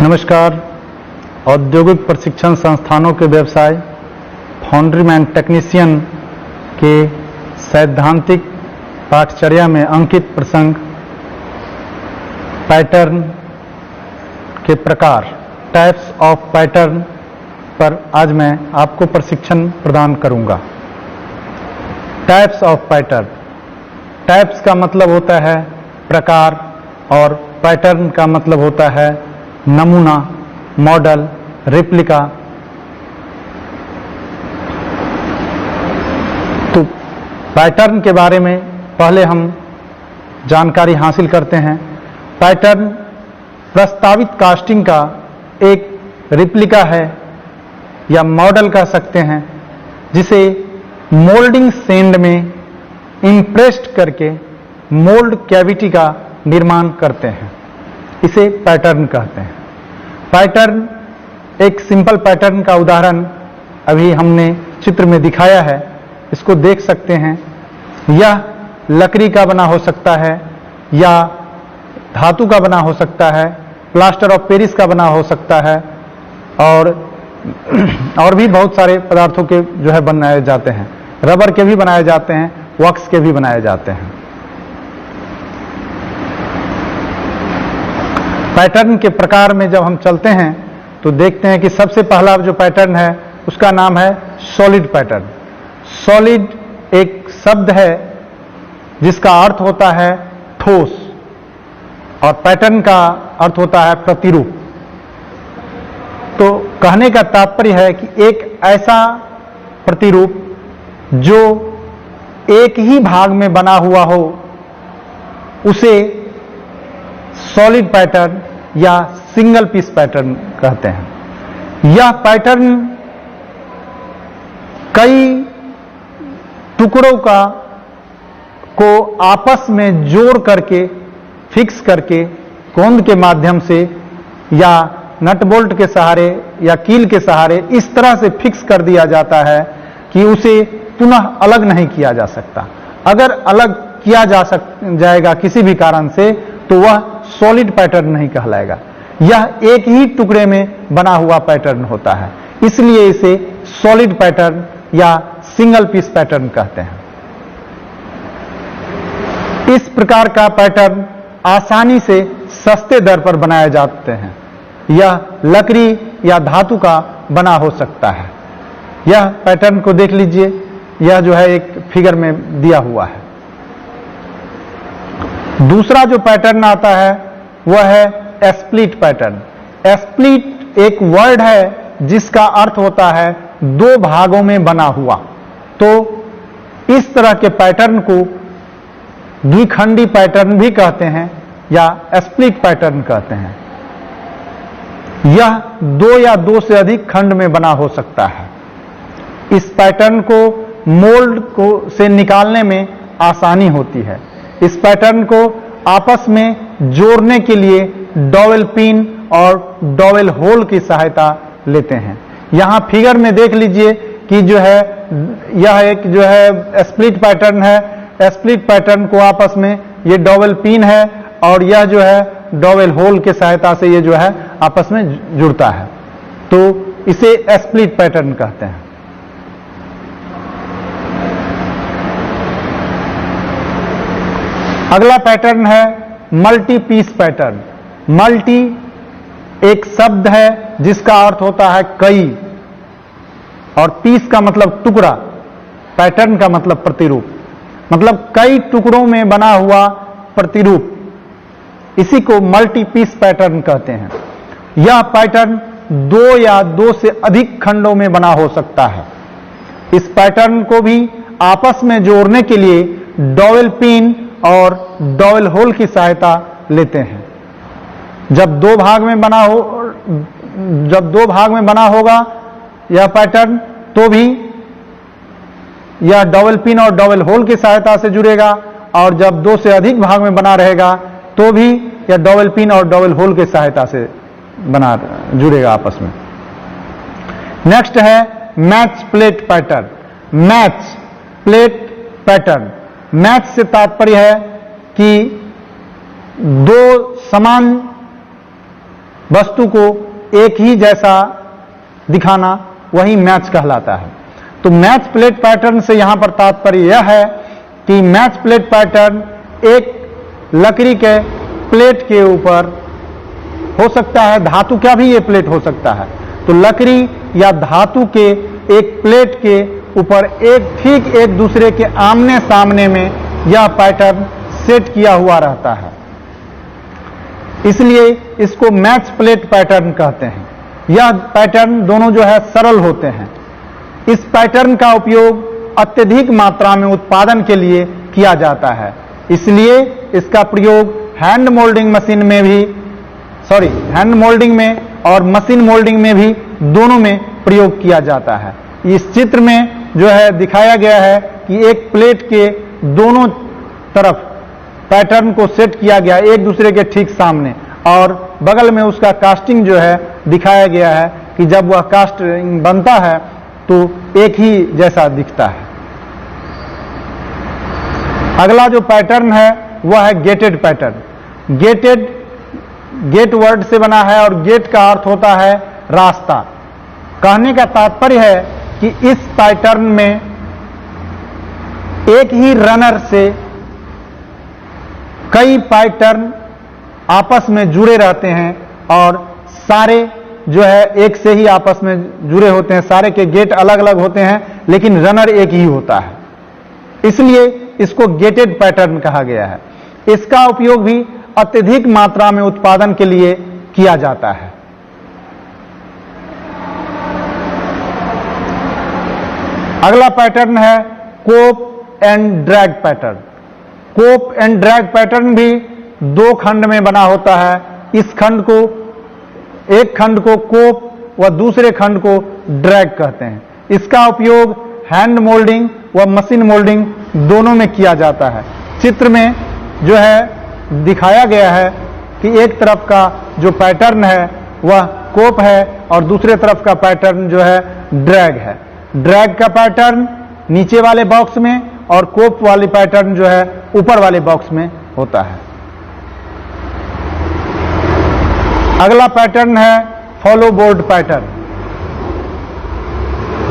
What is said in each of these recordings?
नमस्कार। औद्योगिक प्रशिक्षण संस्थानों के व्यवसाय फाउंड्रीमैन टेक्नीशियन के सैद्धांतिक पाठचर्या में अंकित प्रसंग पैटर्न के प्रकार टाइप्स ऑफ पैटर्न पर आज मैं आपको प्रशिक्षण प्रदान करूंगा। Types of pattern. टाइप्स का मतलब होता है प्रकार और पैटर्न का मतलब होता है नमूना, मॉडल, रेप्लिका। तो पैटर्न के बारे में पहले हम जानकारी हासिल करते हैं। पैटर्न प्रस्तावित कास्टिंग का एक रेप्लिका है या मॉडल कह सकते हैं, जिसे मोल्डिंग सेंड में इंप्रेस्ड करके मोल्ड कैविटी का निर्माण करते हैं। इसे पैटर्न कहते हैं। पैटर्न, एक सिंपल पैटर्न का उदाहरण अभी हमने चित्र में दिखाया है, इसको देख सकते हैं। यह लकड़ी का बना हो सकता है या धातु का बना हो सकता है, प्लास्टर ऑफ पेरिस का बना हो सकता है और भी बहुत सारे पदार्थों के जो है बनाए जाते हैं। रबर के भी बनाए जाते हैं, वॉक्स के भी बनाए जाते हैं। पैटर्न के प्रकार में जब हम चलते हैं तो देखते हैं कि सबसे पहला जो पैटर्न है उसका नाम है सॉलिड पैटर्न। सॉलिड एक शब्द है जिसका अर्थ होता है ठोस और पैटर्न का अर्थ होता है प्रतिरूप। तो कहने का तात्पर्य है कि एक ऐसा प्रतिरूप जो एक ही भाग में बना हुआ हो उसे सॉलिड पैटर्न या सिंगल पीस पैटर्न कहते हैं। यह पैटर्न कई टुकड़ों को आपस में जोड़ करके, फिक्स करके, गोंद के माध्यम से या नट बोल्ट के सहारे या कील के सहारे इस तरह से फिक्स कर दिया जाता है कि उसे पुनः अलग नहीं किया जा सकता। अगर अलग किया जाएगा किसी भी कारण से तो वह सॉलिड पैटर्न नहीं कहलाएगा। यह एक ही टुकड़े में बना हुआ पैटर्न होता है, इसलिए इसे सॉलिड पैटर्न या सिंगल पीस पैटर्न कहते हैं। इस प्रकार का पैटर्न आसानी से सस्ते दर पर बनाए जाते हैं। यह लकड़ी या धातु का बना हो सकता है। यह पैटर्न को देख लीजिए, यह जो है एक फिगर में दिया हुआ है। दूसरा जो पैटर्न आता है वह है स्प्लिट पैटर्न। स्प्लिट एक वर्ड है जिसका अर्थ होता है दो भागों में बना हुआ। तो इस तरह के पैटर्न को द्विखंडी पैटर्न भी कहते हैं या स्प्लिट पैटर्न कहते हैं। यह दो या दो से अधिक खंड में बना हो सकता है। इस पैटर्न को मोल्ड से निकालने में आसानी होती है। इस पैटर्न को आपस में जोड़ने के लिए डॉवेल पिन और डॉवेल होल की सहायता लेते हैं। यहां फिगर में देख लीजिए कि जो है यह एक जो है स्प्लिट पैटर्न है। स्प्लिट पैटर्न को आपस में ये डॉवेल पिन है और यह जो है डॉवेल होल की सहायता से ये जो है आपस में जुड़ता है। तो इसे स्प्लिट पैटर्न कहते हैं। अगला पैटर्न है मल्टी पीस पैटर्न। मल्टी एक शब्द है जिसका अर्थ होता है कई और पीस का मतलब टुकड़ा, पैटर्न का मतलब प्रतिरूप, मतलब कई टुकड़ों में बना हुआ प्रतिरूप। इसी को मल्टी पीस पैटर्न कहते हैं। यह पैटर्न दो या दो से अधिक खंडों में बना हो सकता है। इस पैटर्न को भी आपस में जोड़ने के लिए डॉवेल पिन और डॉवेल होल की सहायता लेते हैं। जब दो भाग में बना होगा यह पैटर्न तो भी यह डॉवेल पिन और डॉवेल होल की सहायता से जुड़ेगा, और जब दो से अधिक भाग में बना रहेगा तो भी यह डॉवेल पिन और डॉवेल होल की सहायता से जुड़ेगा आपस में। नेक्स्ट है match plate pattern. Match plate pattern, match से तात्पर्य है कि दो समान वस्तु को एक ही जैसा दिखाना वही मैच कहलाता है। तो मैच प्लेट पैटर्न से यहां पर तात्पर्य यह है कि मैच प्लेट पैटर्न एक लकड़ी के प्लेट के ऊपर हो सकता है, धातु का भी ये प्लेट हो सकता है। तो लकड़ी या धातु के एक प्लेट के ऊपर ठीक एक दूसरे के आमने सामने में यह पैटर्न सेट किया हुआ रहता है, इसलिए इसको मैच प्लेट पैटर्न कहते हैं। यह पैटर्न दोनों जो है सरल होते हैं। इस पैटर्न का उपयोग अत्यधिक मात्रा में उत्पादन के लिए किया जाता है, इसलिए इसका प्रयोग हैंड मोल्डिंग में और मशीन मोल्डिंग में भी दोनों में प्रयोग किया जाता है। इस चित्र में जो है दिखाया गया है कि एक प्लेट के दोनों तरफ पैटर्न को सेट किया गया एक दूसरे के ठीक सामने, और बगल में उसका कास्टिंग जो है दिखाया गया है कि जब वह कास्टिंग बनता है तो एक ही जैसा दिखता है। अगला जो पैटर्न है वह है गेटेड पैटर्न। गेट वर्ड से बना है और गेट का अर्थ होता है रास्ता। कहने का तात्पर्य है कि इस पैटर्न में एक ही रनर से कई पैटर्न आपस में जुड़े रहते हैं और सारे जो है एक से ही आपस में जुड़े होते हैं। सारे के गेट अलग अलग होते हैं लेकिन रनर एक ही होता है, इसलिए इसको गेटेड पैटर्न कहा गया है। इसका उपयोग भी अत्यधिक मात्रा में उत्पादन के लिए किया जाता है। अगला पैटर्न है cope and drag pattern. Cope and drag pattern भी दो खंड में बना होता है। एक खंड को कोप व दूसरे खंड को ड्रैग कहते हैं। इसका उपयोग हैंड मोल्डिंग व मशीन मोल्डिंग दोनों में किया जाता है। चित्र में जो है दिखाया गया है कि एक तरफ का जो पैटर्न है वह कोप है और दूसरे तरफ का पैटर्न जो है ड्रैग है। ड्रैग का पैटर्न नीचे वाले बॉक्स में और कोप वाली पैटर्न जो है ऊपर वाले बॉक्स में होता है। अगला पैटर्न है follow board pattern.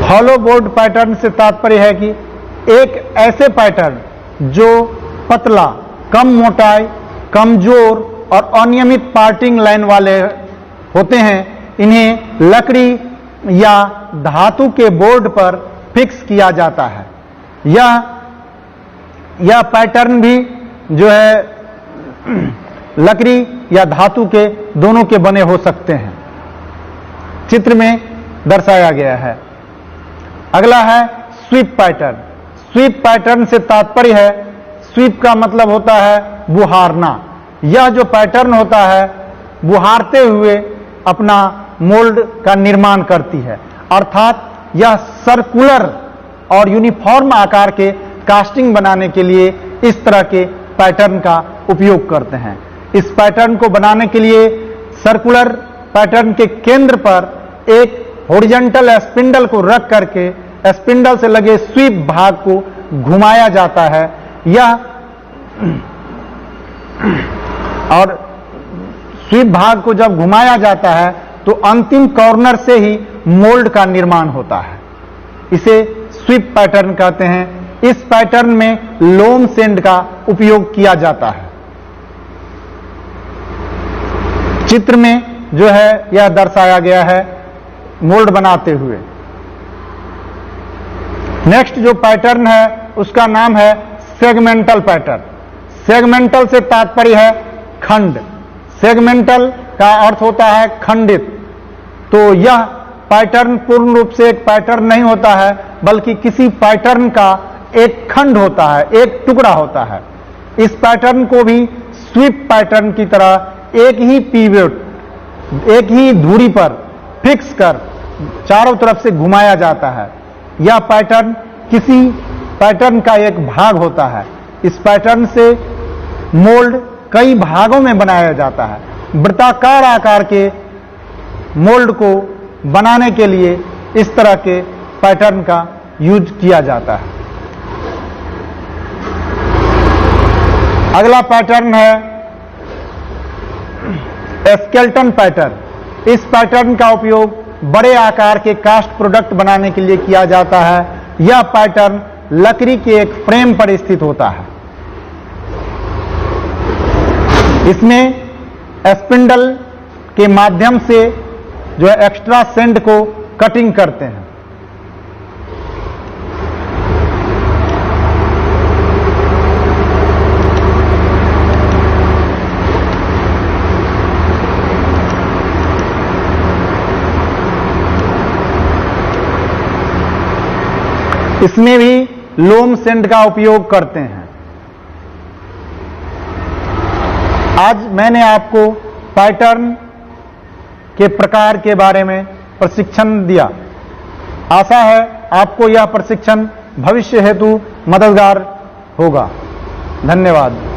Follow board pattern से तात्पर्य है कि एक ऐसे पैटर्न जो पतला, कम मोटाई, कमजोर और अनियमित पार्टिंग लाइन वाले होते हैं, इन्हें लकड़ी या धातु के बोर्ड पर फिक्स किया जाता है। यह पैटर्न भी जो है लकड़ी या धातु के दोनों के बने हो सकते हैं, चित्र में दर्शाया गया है। अगला है स्वीप पैटर्न। स्वीप पैटर्न से तात्पर्य है, स्वीप का मतलब होता है बुहारना। यह जो पैटर्न होता है बुहारते हुए अपना मोल्ड का निर्माण करती है, अर्थात यह सर्कुलर और यूनिफॉर्म आकार के कास्टिंग बनाने के लिए इस तरह के पैटर्न का उपयोग करते हैं। इस पैटर्न को बनाने के लिए सर्कुलर पैटर्न के केंद्र पर एक हॉरिजॉन्टल स्पिंडल को रख करके स्पिंडल से लगे स्वीप भाग को घुमाया जाता है। और स्वीप भाग को जब घुमाया जाता है तो अंतिम कॉर्नर से ही मोल्ड का निर्माण होता है। इसे स्वीप पैटर्न कहते हैं। इस पैटर्न में लोम सेंड का उपयोग किया जाता है। चित्र में जो है यह दर्शाया गया है मोल्ड बनाते हुए। नेक्स्ट जो पैटर्न है उसका नाम है सेगमेंटल पैटर्न। सेगमेंटल से तात्पर्य है खंड। सेगमेंटल का अर्थ होता है खंडित। तो यह पैटर्न पूर्ण रूप से एक पैटर्न नहीं होता है, बल्कि किसी पैटर्न का एक खंड होता है, एक टुकड़ा होता है। इस पैटर्न को भी स्वीप पैटर्न की तरह एक ही पिवट, एक ही धुरी पर फिक्स कर चारों तरफ से घुमाया जाता है। यह पैटर्न किसी पैटर्न का एक भाग होता है। इस पैटर्न से मोल्ड कई भागों में बनाया जाता है। वृत्ताकार आकार के मोल्ड को बनाने के लिए इस तरह के पैटर्न का यूज किया जाता है। अगला पैटर्न है स्केलेटन पैटर्न। इस पैटर्न का उपयोग बड़े आकार के कास्ट प्रोडक्ट बनाने के लिए किया जाता है। यह पैटर्न लकड़ी के एक फ्रेम पर स्थित होता है। इसमें स्पिंडल के माध्यम से जो है एक्स्ट्रा सेंड को कटिंग करते हैं। इसमें भी लोम सेंड का उपयोग करते हैं। आज मैंने आपको पैटर्न के प्रकार के बारे में प्रशिक्षण दिया। आशा है आपको यह प्रशिक्षण भविष्य हेतु मददगार होगा। धन्यवाद।